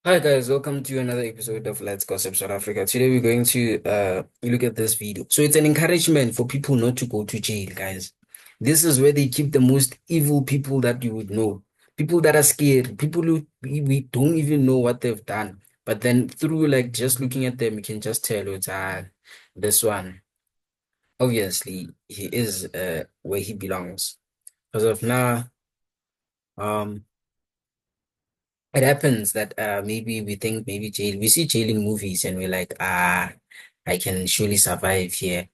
Hi guys, welcome to another episode of Let's Gossip South Africa. Today we're going to look at this video. So it's an encouragement for people not to go to jail, guys. This is where they keep the most evil people that you would know. People that are scared, people who we don't even know what they've done. But then through like just looking at them, you can just tell it's this one. Obviously, he is where he belongs. Because of now, um it happens that maybe we think maybe jail, we see jail in movies and we're like, I can surely survive here.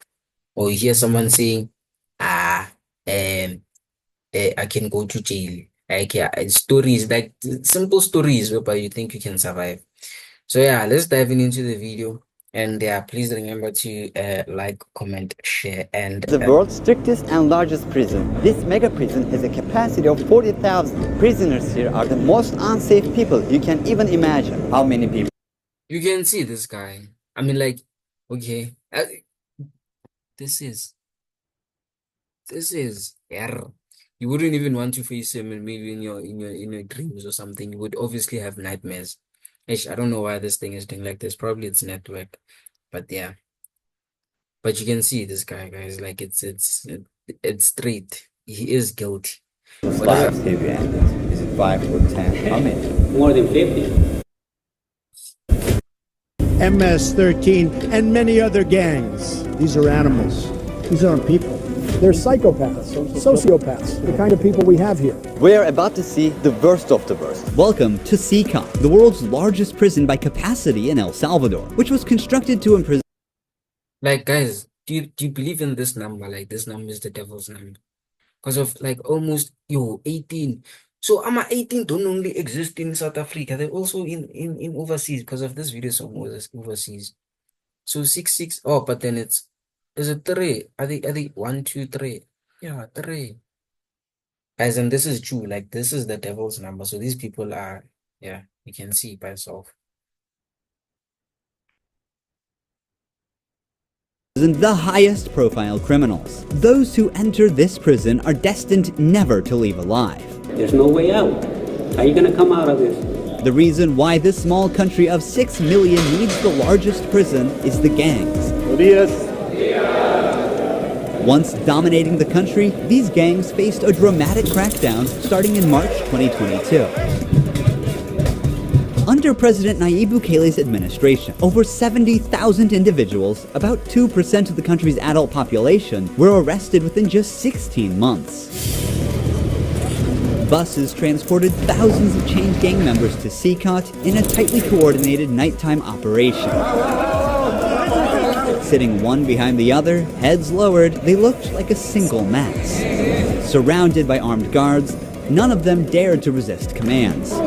Or you hear someone saying, ah, um, I can go to jail. Like, yeah, stories, like simple stories whereby you think you can survive. So yeah, let's dive into the video. And yeah, please remember to like, comment, share, and The world's strictest and largest prison. This mega prison has a capacity of 40,000. Prisoners here are the most unsafe people you can even imagine. How many people? you can see this guy. I mean, like, okay, this is. Yeah. You wouldn't even want to face him and maybe in your dreams or something. You would obviously have nightmares. Ish, I don't know why this thing is doing like this. Probably it's network. But yeah. But you can see this guy, guys. Like it's straight. He is guilty. Whatever. Five heavy handed. Is it 5 or 10? How many? More than 50. MS-13, and many other gangs. These are animals. These aren't people. They're psychopaths, sociopaths, the kind of people we have here. We're about to see the worst of the worst. Welcome to CECOT, the world's largest prison by capacity in El Salvador, which was constructed to imprison. Like guys, do you believe in this number? Like this number is the devil's number. Because of like almost 18. So I'm 18 don't only exist in South Africa, they're also in overseas because of this video song was overseas. So 6 6. Oh, but then is it three? Are they 1 2 3? Yeah, three. Guys, and this is true. Like this is the devil's number. So these people are, yeah, you can see by yourself. The highest profile criminals. Those who enter this prison are destined never to leave alive. There's no way out. How are you going to come out of this? The reason why this small country of 6 million needs the largest prison is the gangs. Once dominating the country, these gangs faced a dramatic crackdown starting in March 2022. Under President Nayib Bukele's administration, over 70,000 individuals, about 2% of the country's adult population, were arrested within just 16 months. Buses transported thousands of chained gang members to CECOT in a tightly coordinated nighttime operation. Sitting one behind the other, heads lowered, they looked like a single mass. Surrounded by armed guards, none of them dared to resist commands.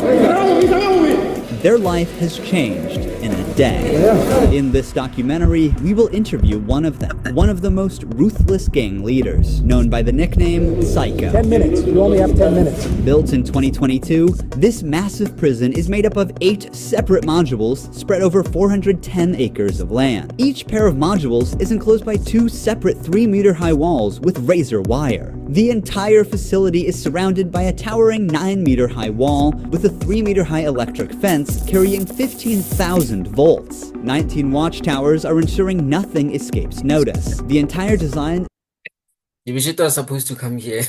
Their life has changed in a day. In this documentary, we will interview one of them, one of the most ruthless gang leaders, known by the nickname Psycho. 10 minutes. You only have 10 minutes. Built in 2022, this massive prison is made up of 8 separate modules spread over 410 acres of land. Each pair of modules is enclosed by 2 separate 3-meter-high walls with razor wire. The entire facility is surrounded by a towering 9-meter-high wall with a 3-meter-high electric fence carrying 15,000 volts. 19 watchtowers are ensuring nothing escapes notice. The entire design Shibishita was supposed to come here.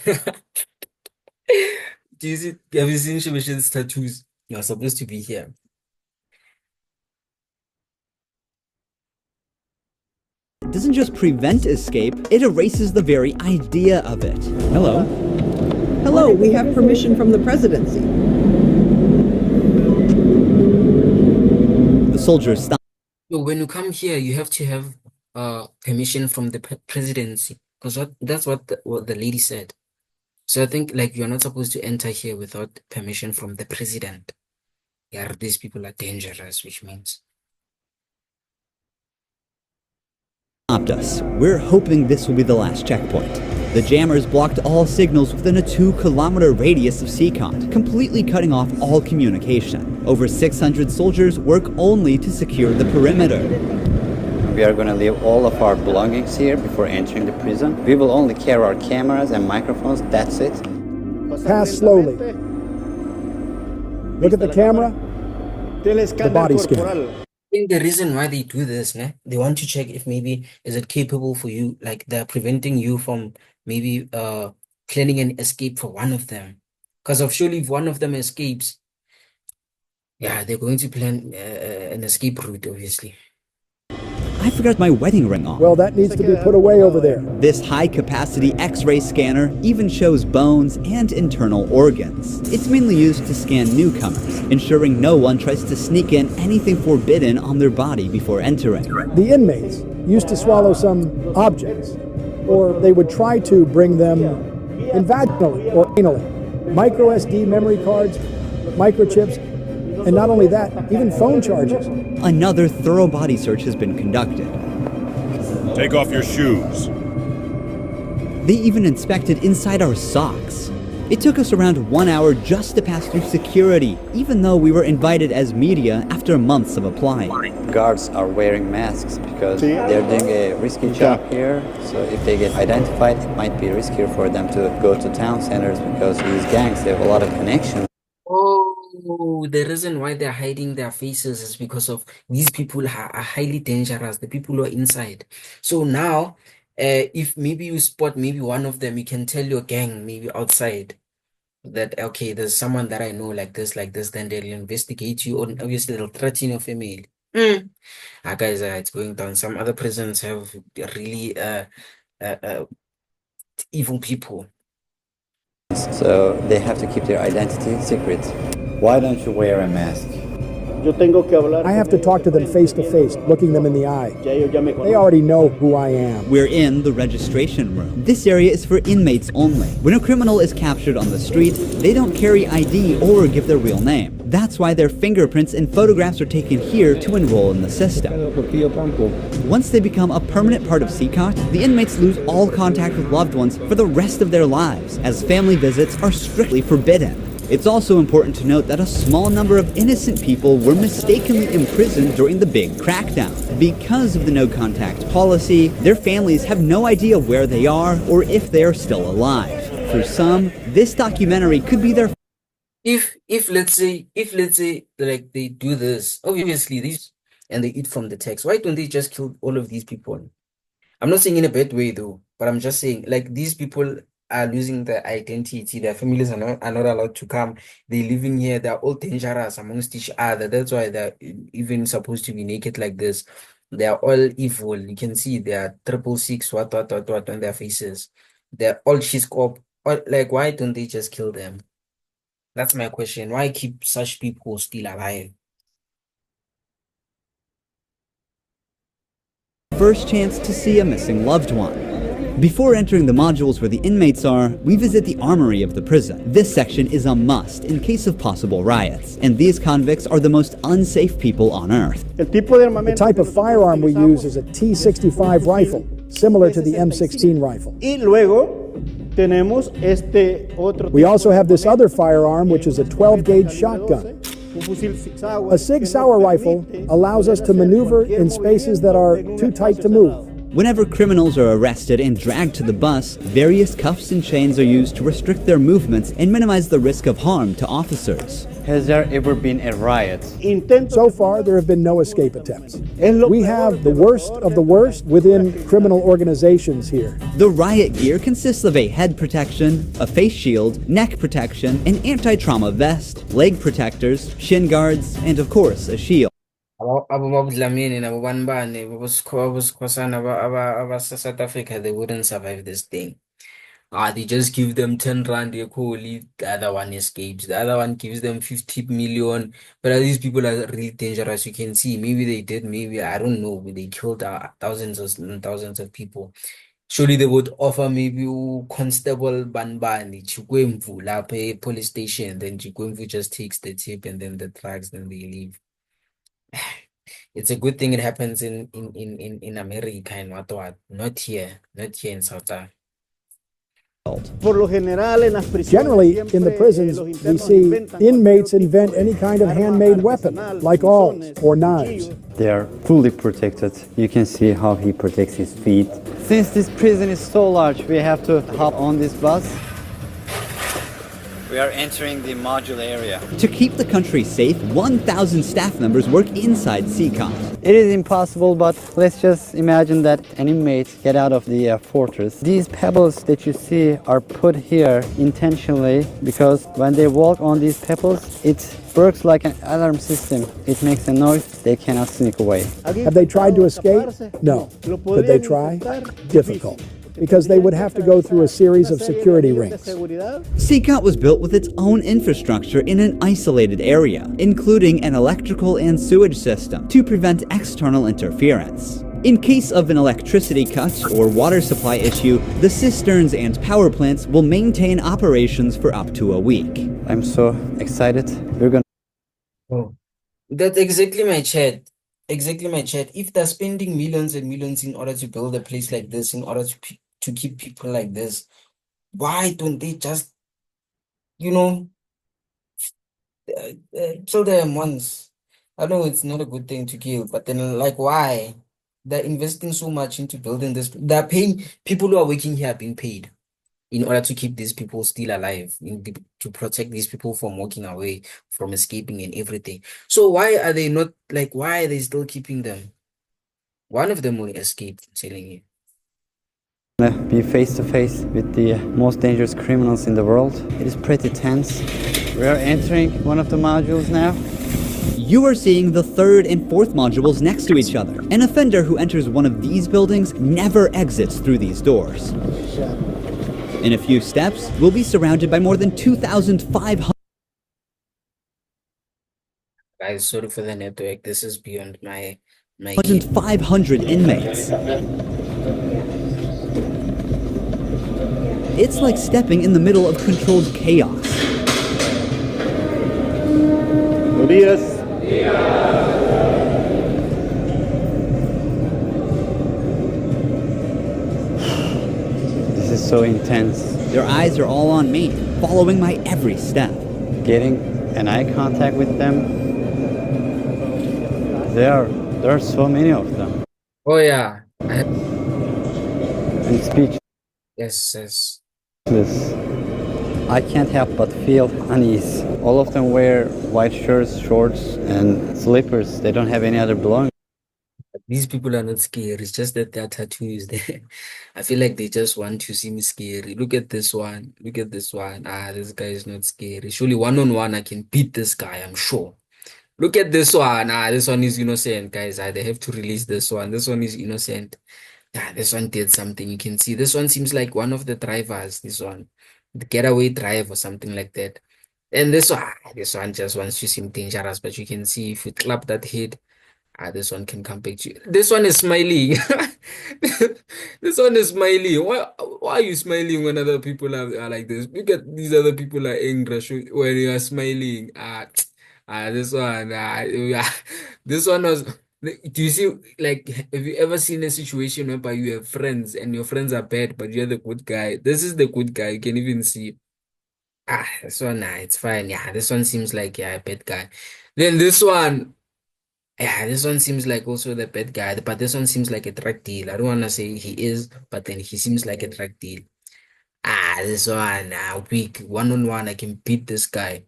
Do you see? Have you seen Shibishita's tattoos? You're supposed to be here. doesn't just prevent escape, it erases the very idea of it. Hello. Hello, we have permission from the presidency. The soldiers stop. So when you come here, you have to have permission from the presidency, because that's what the lady said. So I think like you're not supposed to enter here without permission from the president. Yeah, these people are dangerous, which means. Stopped us. We're hoping this will be the last checkpoint. The jammers blocked all signals within a 2-kilometer radius of CECOT, completely cutting off all communication. Over 600 soldiers work only to secure the perimeter. We are going to leave all of our belongings here before entering the prison. We will only carry our cameras and microphones, that's it. Pass slowly. Look at the camera. the body scan. I think the reason why they do this, ne, they want to check if maybe is it capable for you, like they're preventing you from maybe planning an escape for one of them. Because of surely if one of them escapes, yeah, they're going to plan an escape route, obviously. I forgot my wedding ring on. Well, that needs to be put away over there. This high-capacity X-ray scanner even shows bones and internal organs. It's mainly used to scan newcomers, ensuring no one tries to sneak in anything forbidden on their body before entering. The inmates used to swallow some objects, or they would try to bring them in vaginally or anally. Micro SD memory cards, microchips, and not only that, even phone chargers. Another thorough body search has been conducted. Take off your shoes. They even inspected inside our socks. It took us around 1 hour just to pass through security, even though we were invited as media after months of applying. Guards are wearing masks because they're doing a risky job here. So if they get identified, it might be riskier for them to go to town centers because these gangs, they have a lot of connections. Oh, the reason why they're hiding their faces is because of these people are highly dangerous, the people who are inside. So now, if maybe you spot maybe one of them, you can tell your gang maybe outside that, okay, there's someone that I know like this, then they'll investigate you, or obviously they'll threaten your family. Guys, it's going down. Some other prisons have really evil people. So they have to keep their identity secret. Why don't you wear a mask? I have to talk to them face to face, looking them in the eye. They already know who I am. We're in the registration room. This area is for inmates only. When a criminal is captured on the street, they don't carry ID or give their real name. That's why their fingerprints and photographs are taken here to enroll in the system. Once they become a permanent part of CECOT, the inmates lose all contact with loved ones for the rest of their lives, as family visits are strictly forbidden. It's also important to note that a small number of innocent people were mistakenly imprisoned during the big crackdown. Because of the no-contact policy, their families have no idea where they are or if they are still alive. For some, this documentary could be their If let's say like they do this, obviously these and they eat from the text, why don't they just kill all of these people? I'm not saying in a bad way though, but I'm just saying like these people are losing their identity, their families are not allowed to come, they're living here, they're all dangerous amongst each other. That's why they're even supposed to be naked like this. They are all evil. You can see they are 666 what on their faces. They're all scope. Like, why don't they just kill them? That's my question. Why keep such people still alive? first chance to see a missing loved one. Before entering the modules where the inmates are, we visit the armory of the prison. This section is a must in case of possible riots, and these convicts are the most unsafe people on earth. The type of firearm we use is a T65 rifle, similar to the M16 rifle. We also have this other firearm, which is a 12-gauge shotgun. A Sig Sauer rifle allows us to maneuver in spaces that are too tight to move. Whenever criminals are arrested and dragged to the bus, various cuffs and chains are used to restrict their movements and minimize the risk of harm to officers. Has there ever been a riot? So far, there have been no escape attempts. We have the worst of the worst within criminal organizations here. The riot gear consists of a head protection, a face shield, neck protection, an anti-trauma vest, leg protectors, shin guards, and of course, a shield. Abobabudlamini nabobanibani babosikhosana South Africa, they wouldn't survive this thing. They just give them 10 rand a coolly, the other one escapes, the other one gives them 50 million. But these people are really dangerous. You can see, maybe they did, maybe I don't know, they killed thousands and thousands of people. Surely they would offer maybe Constable Banbani, Chikwemvu, Lape police station, then Chikwemvu just takes the tip and then the drugs, then they leave. It's a good thing it happens in America and what, not here in South Africa. Generally, in the prisons, we see inmates invent any kind of handmade weapon, like awls or knives. They are fully protected. You can see how he protects his feet. Since this prison is so large, we have to hop on this bus. We are entering the module area. To keep the country safe, 1,000 staff members work inside CECOT. It is impossible, but let's just imagine that an inmate get out of the fortress. These pebbles that you see are put here intentionally because when they walk on these pebbles, it works like an alarm system. It makes a noise, they cannot sneak away. Have they tried to escape? No. Could they try? Difficult, because they would have to go through a series of security rings. CECOT was built with its own infrastructure in an isolated area, including an electrical and sewage system to prevent external interference. In case of an electricity cut or water supply issue, the cisterns and power plants will maintain operations for up to a week. I'm so excited. We're going Oh, that's exactly my chat. Exactly my chat. If they're spending millions and millions in order to build a place like this, in order to keep people like this, why don't they just, you know, kill them once? I know it's not a good thing to kill, but then like why? They're investing so much into building this. They're paying people who are working here are being paid in order to keep these people still alive, to protect these people from walking away, from escaping and everything. So why are they not like? Why are they still keeping them? One of them will escape. I'm telling you. to be face to face with the most dangerous criminals in the world. It is pretty tense. We are entering one of the modules now. You are seeing the third and fourth modules next to each other. An offender who enters one of these buildings never exits through these doors. In a few steps, we'll be surrounded by more than 2,500. Guys, sorry for the network. This is beyond my 500 inmates. It's like stepping in the middle of controlled chaos. This is so intense. Their eyes are all on me, following my every step. Getting an eye contact with them. There are so many of them. Oh yeah. And speech. Yes. I can't help but feel unease. All of them wear white shirts, shorts, and slippers. They don't have any other belongings. These people are not scary. It's just that their tattoos there. I feel like they just want to see me scary. Look at this one. Look at this one. This guy is not scary. Surely one-on-one I can beat this guy, I'm sure. Look at this one. This one is innocent, guys. They have to release this one. This one is innocent. This one did something. You can see this one seems like one of the drivers. This one, the getaway drive or something like that. And this one just wants to seem dangerous. But you can see if you clap that head, this one can come back to you. This one is smiling. This one is smiling. Why are you smiling when other people are like this? Look at these other people are angry when you are smiling. This one. Yeah. This one was. Do you see, like, have you ever seen a situation whereby you have friends and your friends are bad, but you're the good guy? This is the good guy. You can even see. This one, it's fine. Yeah, this one seems like, a bad guy. Then this one, this one seems like also the bad guy, but this one seems like a drug deal. I don't want to say he is, but then he seems like a drug deal. This one, weak. One-on-one, I can beat this guy.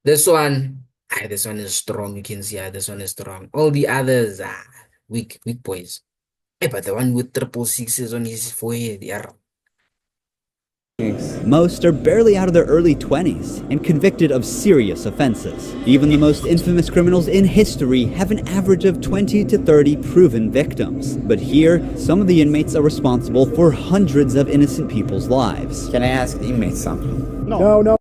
This one is strong. You can see, this one is strong. All the others are weak boys. But the one with 666 on his forehead, yeah. Most are barely out of their early 20s and convicted of serious offenses. Even the most infamous criminals in history have an average of 20 to 30 proven victims. But here, some of the inmates are responsible for hundreds of innocent people's lives. Can I ask the inmates something? No.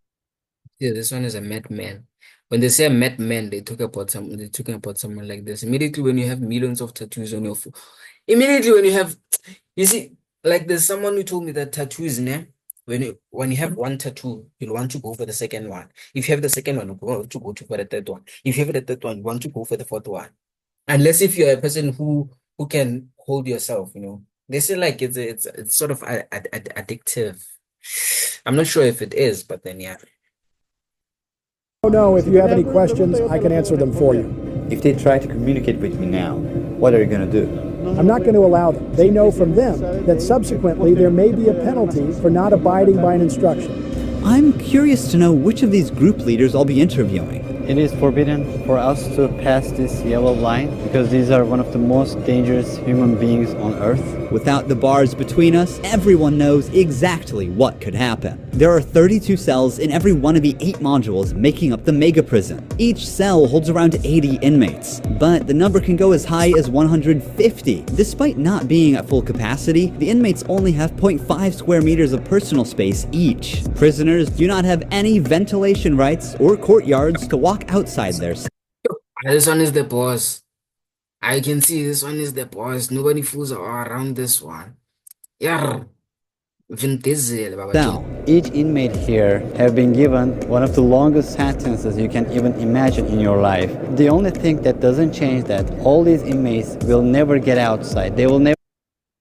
Yeah, this one is a madman. When they say a madman, they're talking about someone like this. Immediately when you have millions of tattoos on your foot, immediately when you have, you see, like there's someone who told me that tattoos, when you have one tattoo, you'll want to go for the second one. If you have the second one, you want to go for the third one. If you have the third one, you want to go for the fourth one. Unless if you're a person who can hold yourself, They say like it's sort of addictive. I'm not sure if it is, but then yeah. No, if you have any questions, I can answer them for you. If they try to communicate with me now, what are you going to do? I'm not going to allow them. They know from them that subsequently there may be a penalty for not abiding by an instruction. I'm curious to know which of these group leaders I'll be interviewing. It is forbidden for us to pass this yellow line because these are one of the most dangerous human beings on earth. Without the bars between us, everyone knows exactly what could happen. There are 32 cells in every one of the 8 modules making up the mega prison. Each cell holds around 80 inmates, but the number can go as high as 150. Despite not being at full capacity, the inmates only have 0.5 square meters of personal space each. Prisoners do not have any ventilation rights or courtyards to walk outside their cells. This one is the boss. I can see this one is the boss. Nobody fools around this one. Yeah. Vin Diesel, Baba. Now, Each inmate here have been given one of the longest sentences you can even imagine in your life. The only thing that doesn't change that all these inmates will never get outside. They will never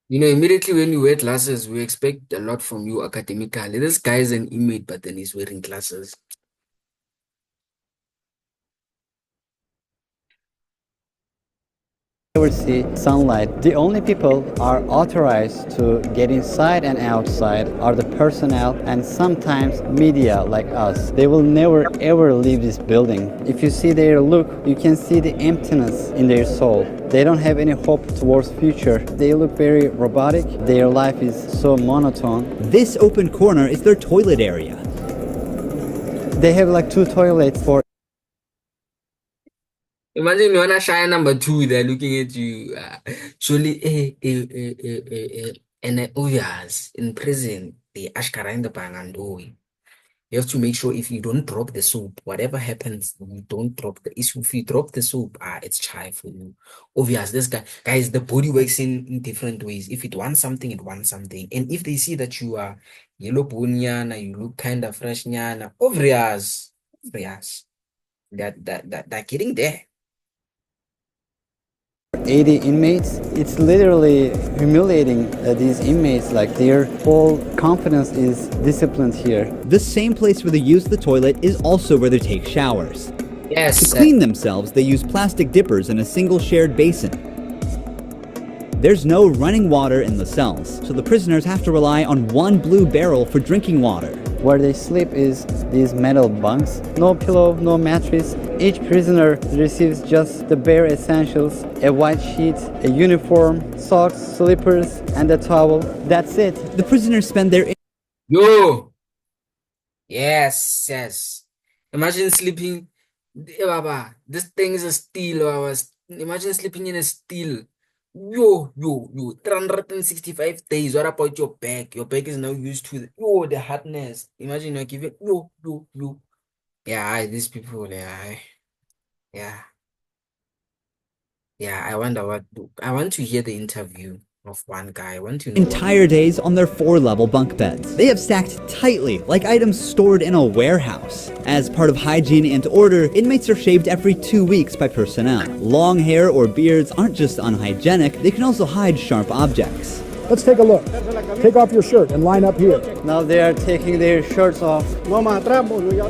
You know, immediately when you wear glasses, we expect a lot from you academically. This guy is an inmate, but then he's wearing glasses. see sunlight. The only people are authorized to get inside and outside are the personnel and sometimes media like us. They will never ever leave this building. If you see their look, you can see the emptiness in their soul. They don't have any hope towards future. They look very robotic. Their life is so monotone. this open corner is their toilet area. They have like 2 toilets for Imagine you wanna shine number 2, they're looking at you. Surely, and obvious in prison, the ashkara in the bangandoi. You have to make sure if you don't drop the soap, whatever happens, you don't drop the issue. If you drop the soap, it's chai for you. Obvious, this guys, the body works in different ways. If it wants something, it wants something. And if they see that you are yellow bunyana, you look kind of fresh nyana, obvious, that getting there. 80 inmates. It's literally humiliating these inmates. Like their whole confidence is disciplined here. The same place where they use the toilet is also where they take showers. Yes. To clean themselves, they use plastic dippers in a single shared basin. There's no running water in the cells, so the prisoners have to rely on one blue barrel for drinking water. Where they sleep is these metal bunks. No pillow, no mattress. Each prisoner receives just the bare essentials: a white sheet, a uniform, socks, slippers, and a towel. That's it. The prisoners spend their Yo. Yes. Imagine sleeping. Baba, this thing is a steel. Imagine sleeping in a steel. Yo. 365 days. What about your back? Your back is now used to the hardness. Imagine you're giving yo. Yeah, these people, yeah. I wonder I want to hear the interview of one guy. I want to know entire days on their 4-level bunk beds. They have stacked tightly, like items stored in a warehouse. As part of hygiene and order, inmates are shaved every 2 weeks by personnel. Long hair or beards aren't just unhygienic, they can also hide sharp objects. Let's take a look. Take off your shirt and line up here. Now they are taking their shirts off.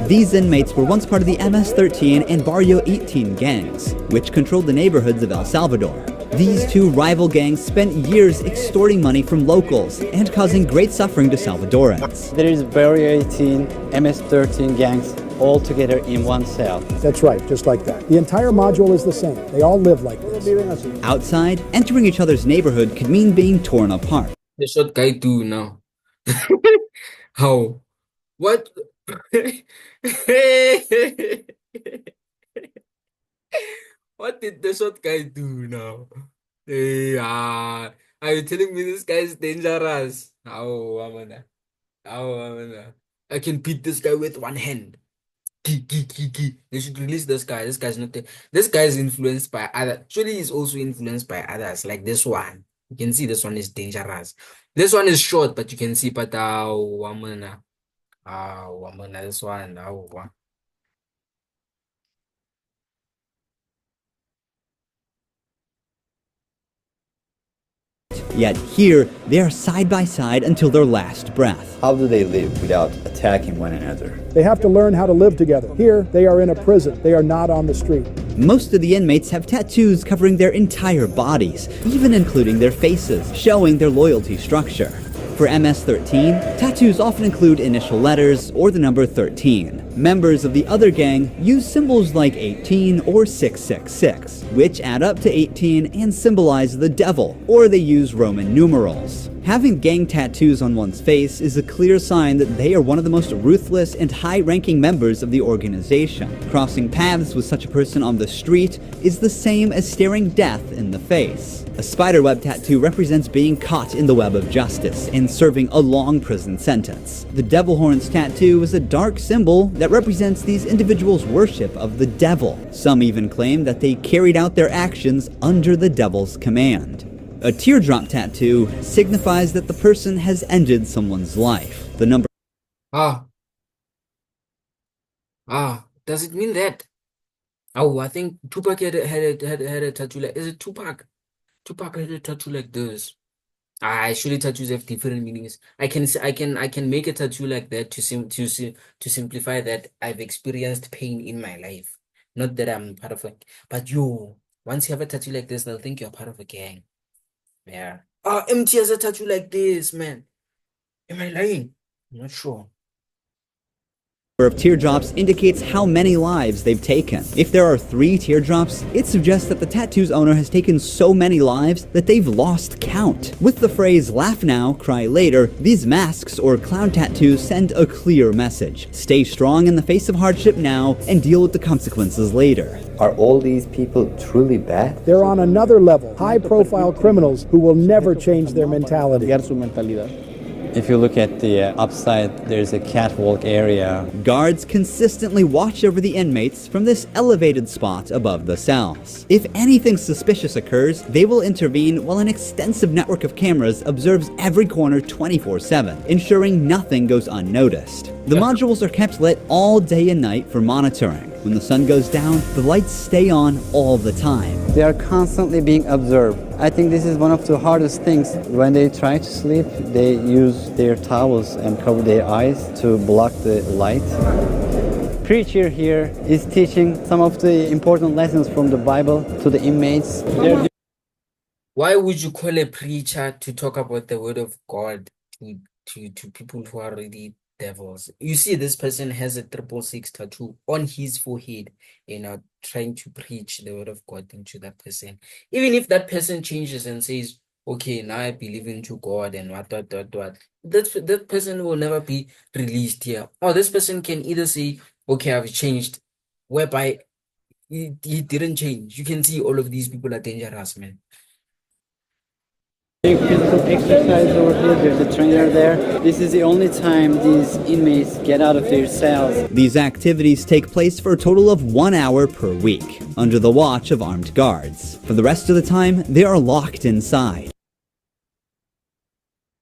These inmates were once part of the MS-13 and Barrio 18 gangs, which controlled the neighborhoods of El Salvador. These two rival gangs spent years extorting money from locals and causing great suffering to Salvadorans. There is Barrio 18, MS-13 gangs all together in one cell. That's right, just like that. The entire module is the same. They all live like this. Outside, entering each other's neighborhood could mean being torn apart. the short guy do now. How? What? What did the short guy do now? Are you telling me this guy is dangerous? How, Amanda? I can beat this guy with one hand. They should release this guy. This guy's not. This guy is influenced by others. Actually, he's also influenced by others. Like this one. You can see this one is dangerous. This one is short, but you can see. But Amanda, this one. Yet here, they are side by side until their last breath. How do they live without attacking one another? They have to learn how to live together. Here, they are in a prison. They are not on the street. Most of the inmates have tattoos covering their entire bodies, even including their faces, showing their loyalty structure. For MS-13, tattoos often include initial letters or the number 13. Members of the other gang use symbols like 18 or 666, which add up to 18 and symbolize the devil, or they use Roman numerals. Having gang tattoos on one's face is a clear sign that they are one of the most ruthless and high-ranking members of the organization. Crossing paths with such a person on the street is the same as staring death in the face. A spiderweb tattoo represents being caught in the web of justice and serving a long prison sentence. The devil horns tattoo is a dark symbol that represents these individuals' worship of the devil. Some even claim that they carried out their actions under the devil's command. A teardrop tattoo signifies that the person has ended someone's life. The number Does it mean that? Oh, I think Tupac had a tattoo like. Is it Tupac? Tupac had a tattoo like this. Actually, tattoos have different meanings. I can make a tattoo like that to simplify that I've experienced pain in my life. Not that I'm part of but once you have a tattoo like this, they'll think you're part of a gang. Yeah. MT has a tattoo like this, man. Am I lying? I'm not sure. of teardrops indicates how many lives they've taken. If there are 3 teardrops, it suggests that the tattoo's owner has taken so many lives that they've lost count. With the phrase "laugh now, cry later," these masks or clown tattoos send a clear message. Stay strong in the face of hardship now and deal with the consequences later. Are all these people truly bad? They're on another level, high-profile criminals who will never change their mentality. If you look at the upside, there's a catwalk area. Guards consistently watch over the inmates from this elevated spot above the cells. If anything suspicious occurs, they will intervene while an extensive network of cameras observes every corner 24/7, ensuring nothing goes unnoticed. The modules are kept lit all day and night for monitoring. When the sun goes down, the lights stay on all the time. They are constantly being observed. I think this is one of the hardest things. When they try to sleep, they use their towels and cover their eyes to block the light. Preacher here is teaching some of the important lessons from the Bible to the inmates. Why would you call a preacher to talk about the word of God to people who are really devils? You see, this person has a 666 tattoo on his forehead, trying to preach the word of God into that person. Even if that person changes and says, okay, now I believe into God and what, that person will never be released here. Or this person can either say, okay, I've changed, whereby he didn't change. You can see all of these people are dangerous, man. Physical exercise over here, there's a trainer there. This is the only time these inmates get out of their cells. These activities take place for a total of 1 hour per week, under the watch of armed guards. For the rest of the time, they are locked inside.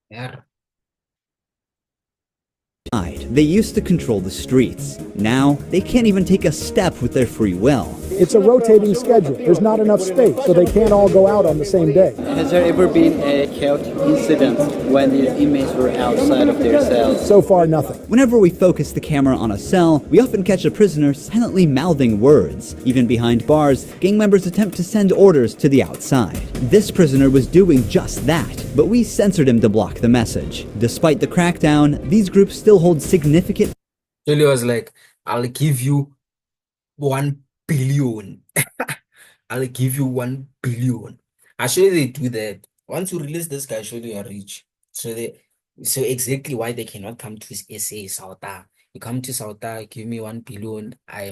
Yeah. They used to control the streets. Now, they can't even take a step with their free will. It's a rotating schedule. There's not enough space, so they can't all go out on the same day. Has there ever been a chaotic incident when these inmates were outside of their cells? So far, nothing. Whenever we focus the camera on a cell, we often catch a prisoner silently mouthing words. Even behind bars, gang members attempt to send orders to the outside. This prisoner was doing just that, but we censored him to block the message. Despite the crackdown, these groups still hold significant... So he was like, I'll give you 1 billion. I'll give you 1 billion. Actually, they do that. Once you release this guy, surely you are rich. So exactly why they cannot come to SA Sauta. You come to Sauta, give me 1 billion. I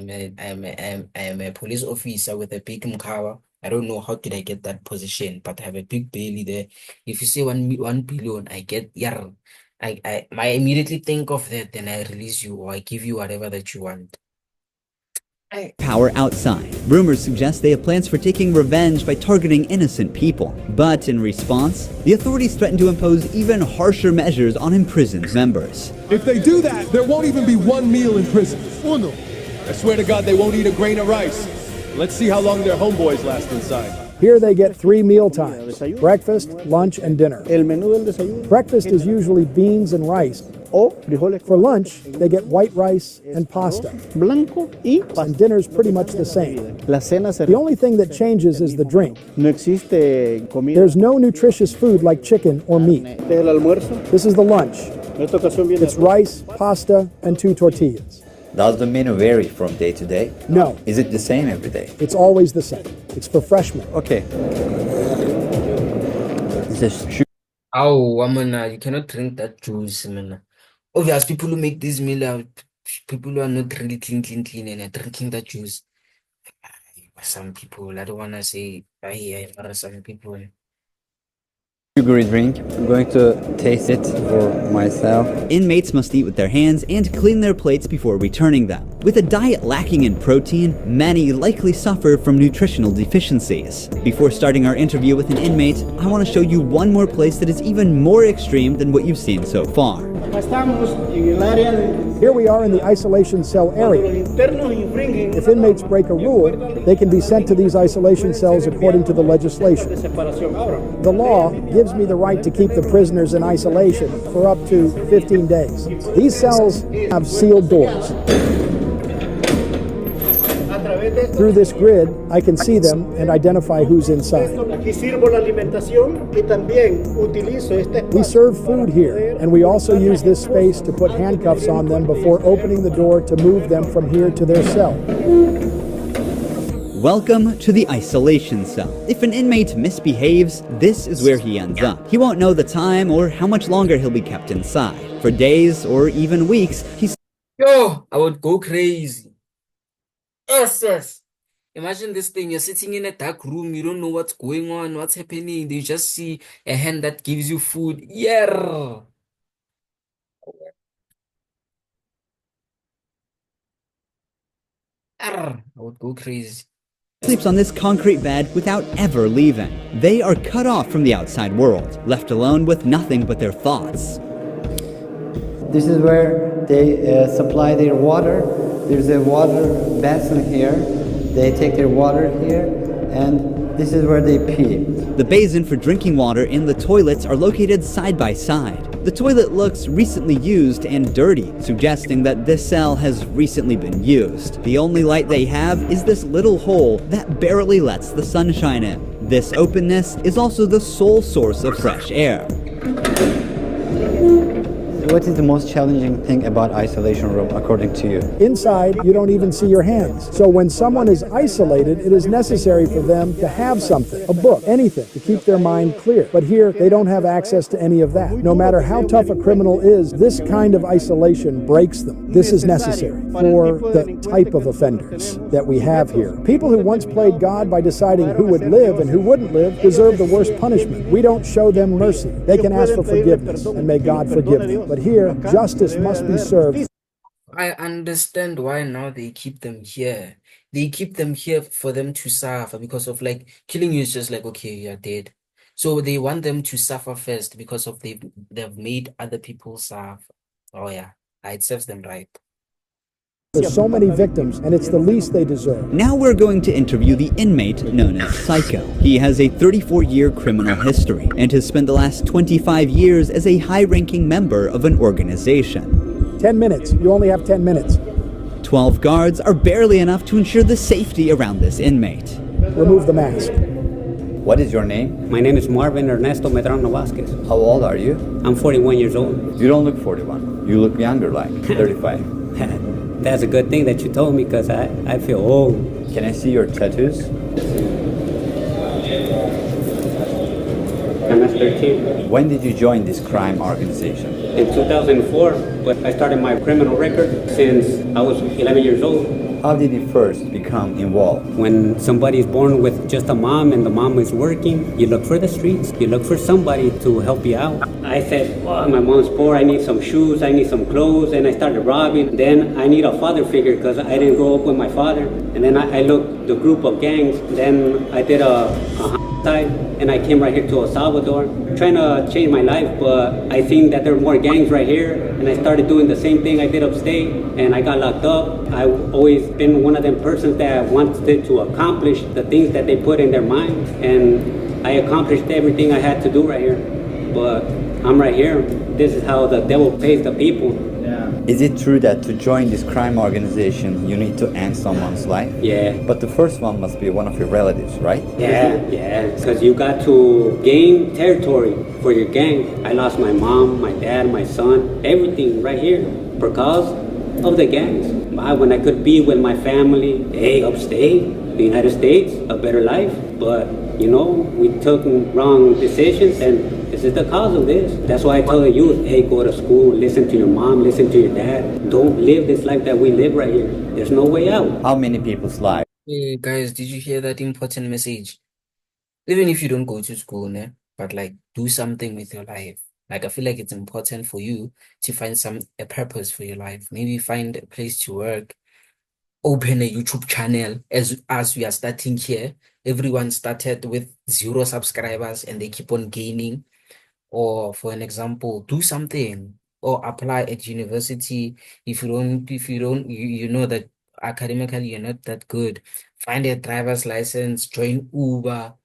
am a police officer with a big mkawa. I don't know how did I get that position, but I have a big belly there. If you say 1 billion, I get I immediately think of that, then I release you or I give you whatever that you want. Power outside. Rumors suggest they have plans for taking revenge by targeting innocent people. But in response, the authorities threaten to impose even harsher measures on imprisoned members. If they do that, there won't even be 1 meal in prison. Uno. I swear to God they won't eat a grain of rice. Let's see how long their homeboys last inside. Here they get 3 meal times: breakfast, lunch, and dinner. Breakfast is usually beans and rice, o frijoles For lunch, they get white rice and pasta. blanco y And dinner's pretty much the same. La cena se The only thing that changes is the drink. no existe comida. There's no nutritious food like chicken or meat. Este es el almuerzo. This is the lunch. En esta ocasión viene It's rice, pasta, and 2 tortillas. Does the menu vary from day to day? No, Is it the same every day? it's always the same. It's for freshmen. Okay. This is Oh, man, you cannot drink that juice, man. Obvious people who make this meal are people who are not really clean, and are drinking that juice. Some people, I don't wanna say, some people. sugary drink. I'm going to taste it for myself. Inmates must eat with their hands and clean their plates before returning them. With a diet lacking in protein, many likely suffer from nutritional deficiencies. Before starting our interview with an inmate, I want to show you one more place that is even more extreme than what you've seen so far. Here we are in the isolation cell area. If inmates break a rule, they can be sent to these isolation cells according to the legislation. The law gives me the right to keep the prisoners in isolation for up to 15 days. These cells have sealed doors. Through this grid, I can see them and identify who's inside. We serve food here, and we also use this space to put handcuffs on them before opening the door to move them from here to their cell. Welcome to the isolation cell. If an inmate misbehaves, this is where he ends up. He won't know the time or how much longer he'll be kept inside. For days or even weeks, he's Yo, I would go crazy. Yes. Imagine this thing, you're sitting in a dark room, you don't know what's going on, what's happening. You just see a hand that gives you food. Yeah. I would go crazy. sleeps on this concrete bed without ever leaving. They are cut off from the outside world, left alone with nothing but their thoughts. This is where they supply their water. There's a water basin here. They take their water here, and this is where they pee. The basin for drinking water and the toilets are located side by side. The toilet looks recently used and dirty, suggesting that this cell has recently been used. The only light they have is this little hole that barely lets the sunshine in. This openness is also the sole source of fresh air. What is the most challenging thing about isolation room, according to you? Inside, you don't even see your hands. So when someone is isolated, it is necessary for them to have something, a book, anything, to keep their mind clear. But here, they don't have access to any of that. No matter how tough a criminal is, this kind of isolation breaks them. This is necessary for the type of offenders that we have here. People who once played God by deciding who would live and who wouldn't live deserve the worst punishment. We don't show them mercy. They can ask for forgiveness, and may God forgive them. But here, justice must be served. I understand why now they keep them here. They keep them here for them to suffer because of like killing you is just like, okay, you're dead. So they want them to suffer first because of they've made other people suffer. Oh yeah, it serves them right. There's so many victims, and it's the least they deserve. Now we're going to interview the inmate known as Psycho. He has a 34-year criminal history and has spent the last 25 years as a high-ranking member of an organization. 10 minutes. You only have 10 minutes. 12 guards are barely enough to ensure the safety around this inmate. Remove the mask. What is your name? My name is Marvin Ernesto Medrano Vasquez. How old are you? I'm 41 years old. You don't look 41. You look younger, like 35. That's a good thing that you told me because I feel old. Can I see your tattoos? MS-13. When did you join this crime organization? In 2004, but I started my criminal record since I was 11 years old. How did you first become involved? When somebody is born with just a mom and the mom is working, you look for the streets. You look for somebody to help you out. I said, well, my mom's poor. I need some shoes. I need some clothes. And I started robbing. Then I need a father figure because I didn't grow up with my father. And then I looked the group of gangs. Then I did a side, and I came right here to El Salvador, trying to change my life, but I seen that there were more gangs right here, and I started doing the same thing I did upstate, and I got locked up. I've always been one of them persons that wanted to accomplish the things that they put in their mind, and I accomplished everything I had to do right here, but I'm right here. This is how the devil pays the people. Is it true that to join this crime organization, you need to end someone's life? Yeah. But the first one must be one of your relatives, right? Yeah, because you got to gain territory for your gang. I lost my mom, my dad, my son, everything right here because of the gangs. When I could be with my family, hey, upstate, the United States, a better life. But, you know, we took wrong decisions and this is the cause of this. That's why I tell the youth, hey, go to school, listen to your mom, listen to your dad. Don't live this life that we live right here. There's no way out. How many people's lives? Hey guys, did you hear that important message? Even if you don't go to school, ne, but like do something with your life. Like I feel like it's important for you to find a purpose for your life. Maybe find a place to work, open a YouTube channel as we are starting here. Everyone started with 0 subscribers and they keep on gaining. Or for an example, do something or apply at university. You know that academically you're not that good. Find a driver's license, join Uber.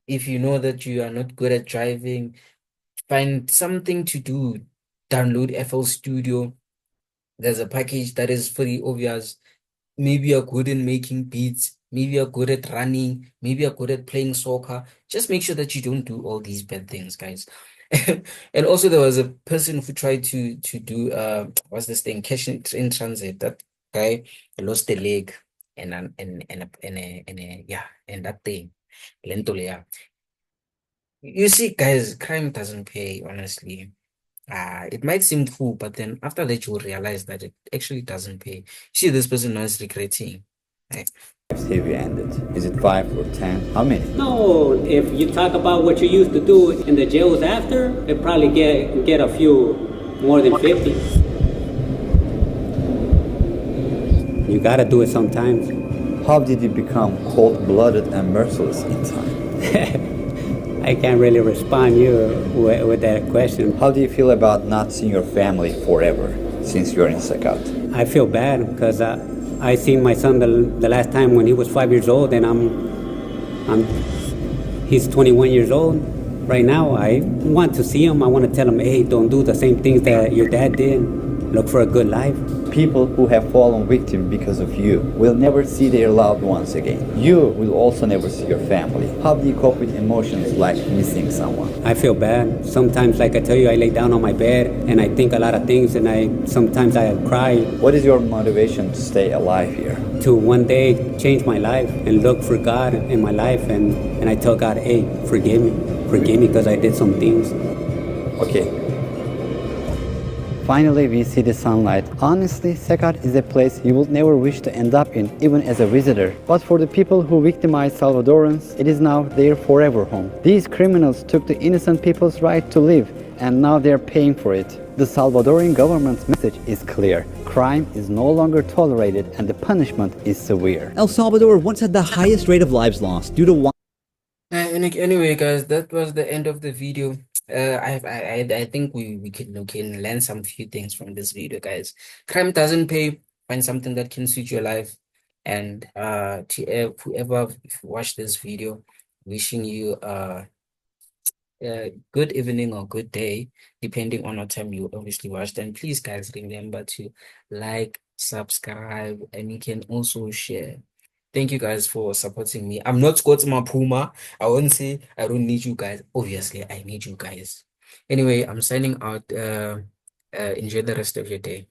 If you know that you are not good at driving, find something to do. Download FL Studio. There's a package that is pretty obvious. Maybe you're good in making beats. Maybe you're good at running. Maybe you're good at playing soccer. Just make sure that you don't do all these bad things, guys. And also there was a person who tried to do what's this thing? Cash in transit. That guy lost a leg and that thing. Lentole, yeah. You see, guys, crime doesn't pay, honestly. It might seem cool, but then after that you'll realize that it actually doesn't pay. See, this person now is regretting. Right? Have you ended? Is it 5 or 10? How many? No, if you talk about what you used to do in the jails after, it probably get a few more than 50. You gotta do it sometimes. How did you become cold-blooded and merciless in time? I can't really respond you with that question. How do you feel about not seeing your family forever since you're in CECOT? I feel bad because I seen my son the last time when he was 5 years old, and he's 21 years old right now. I want to see him. I want to tell him, hey, don't do the same things that your dad did. Look for a good life. People who have fallen victim because of you will never see their loved ones again. You will also never see your family. How do you cope with emotions like missing someone? I feel bad. Sometimes, like I tell you, I lay down on my bed and I think a lot of things, and sometimes I cry. What is your motivation to stay alive here? To one day change my life and look for God in my life, and I tell God, hey, forgive me because I did some things. Okay. Finally, we see the sunlight. Honestly, CECOT is a place you would never wish to end up in, even as a visitor. But for the people who victimized Salvadorans, it is now their forever home. These criminals took the innocent people's right to live, and now they're paying for it. The Salvadorian government's message is clear. Crime is no longer tolerated, and the punishment is severe. El Salvador once had the highest rate of lives lost due to Anyway, guys, that was the end of the video. I think we can learn some few things from this video, guys. Crime doesn't pay. Find something that can suit your life. And to whoever watched this video, wishing you good evening or good day, depending on what time you obviously watched. And please, guys, remember to like, subscribe, and you can also share. Thank you guys for supporting me. I'm not Scott Mapuma. I won't say I don't need you guys. Obviously, I need you guys. Anyway, I'm signing out. Enjoy the rest of your day.